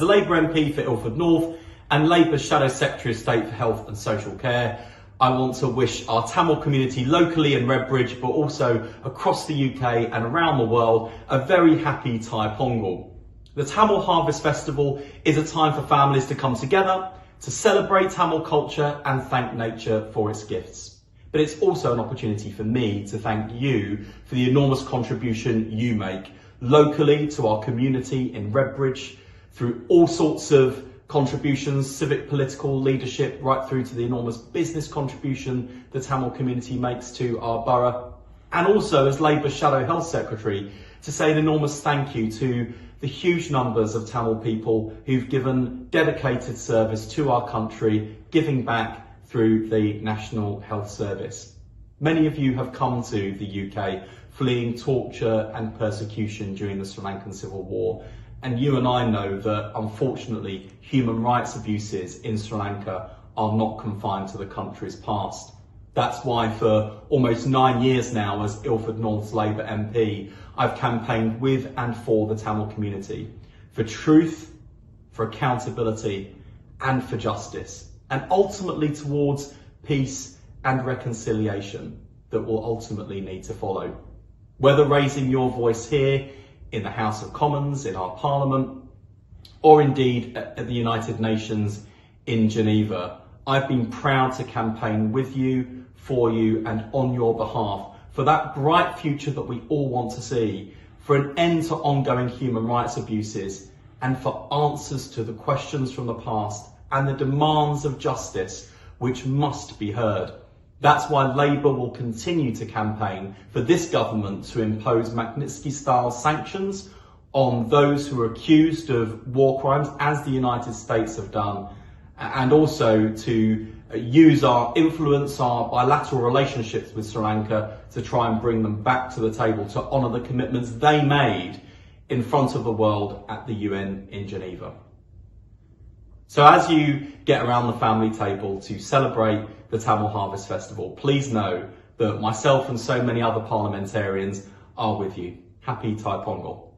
As the Labour MP for Ilford North and Labour's Shadow Secretary of State for Health and Social Care, I want to wish our Tamil community locally in Redbridge, but also across the UK and around the world, a very happy Thai Pongal. The Tamil Harvest Festival is a time for families to come together, to celebrate Tamil culture and thank nature for its gifts. But it's also an opportunity for me to thank you for the enormous contribution you make locally to our community in Redbridge, through all sorts of contributions, civic, political, leadership, right through to the enormous business contribution the Tamil community makes to our borough. And also as Labour's Shadow Health Secretary, to say an enormous thank you to the huge numbers of Tamil people who've given dedicated service to our country, giving back through the National Health Service. Many of you have come to the UK fleeing torture and persecution during the Sri Lankan Civil War. And you and I know that, unfortunately, human rights abuses in Sri Lanka are not confined to the country's past. That's why for almost 9 years now, as Ilford North's Labour MP, I've campaigned with and for the Tamil community, for truth, for accountability, and for justice, and ultimately towards peace and reconciliation that will ultimately need to follow. Whether raising your voice here, in the House of Commons, in our Parliament, or indeed at the United Nations in Geneva, I've been proud to campaign with you, for you, and on your behalf for that bright future that we all want to see, for an end to ongoing human rights abuses, and for answers to the questions from the past and the demands of justice which must be heard. That's why Labour will continue to campaign for this government to impose Magnitsky-style sanctions on those who are accused of war crimes, as the United States have done, and also to use our influence, our bilateral relationships with Sri Lanka to try and bring them back to the table to honour the commitments they made in front of the world at the UN in Geneva. So as you get around the family table to celebrate the Tamil Harvest Festival, please know that myself and so many other parliamentarians are with you. Happy Thai Pongal.